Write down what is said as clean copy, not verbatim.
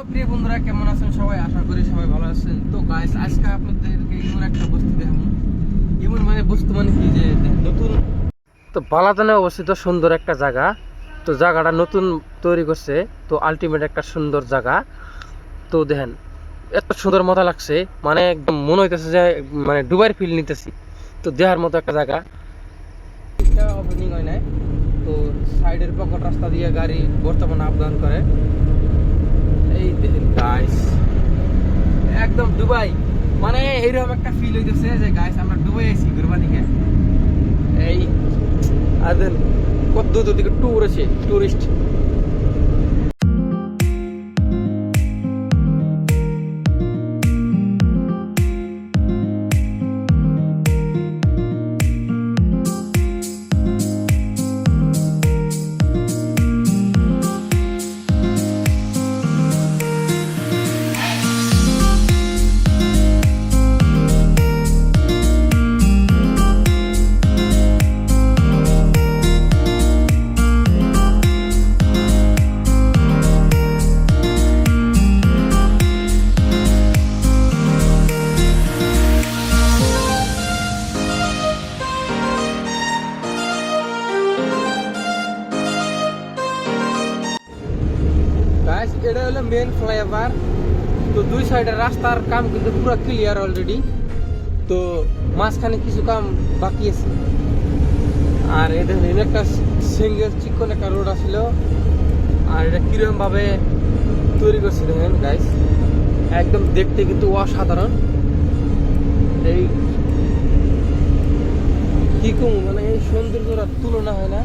প্রিয় বন্ধুরা, কেমন আছেন সবাই? আশা করি সবাই ভালো আছেন। তো গাইস, আজকে আপনাদেরকে এমন একটা বস্তু দেখাবো। এমন বস্তু কি যে নতুন, তো বালাজানে অবস্থিত সুন্দর একটা জায়গা। তো জায়গাটা নতুন তৈরি করছে, তো আলটিমেট একটা সুন্দর জায়গা। তো দেখেন, এত সুন্দর মজা লাগছে, একদম মনে হইতেছে যে ডুবাইয়ের ফিল নিতেছি। তো দেখার মতো একটা জায়গা। ওপেনিং হয় নাই, তো সাইডের পকেট রাস্তা দিয়ে গাড়ি বর্তমানে আপ ডাউন করে। এই দেখেন গাইস, একদম দুবাই এইরকম একটা ফিল হইতেছে যে গাইস আমরা দুবাই আছি ঘুরবা দিকে। এই আর দেন কত দূর দিকে ট্যুর আছে, টুরিস্ট। এটা হলো মেন ফ্লাইওভার। তো দুই সাইডের রাস্তার কাম কিন্তু পুরো ক্লিয়ার অলরেডি। তো মাঝখানে কিছু কাম বাকি আছে। আর এটা একটা সিঙ্গেল চিকন একটা রোড আসছিল। আর এটা কিরকম ভাবে তৈরি করছে দেখেন গাইস, একদম দেখতে কিন্তু অসাধারণ। এই কি কম এই সৌন্দর্যটার তুলনা হয় না।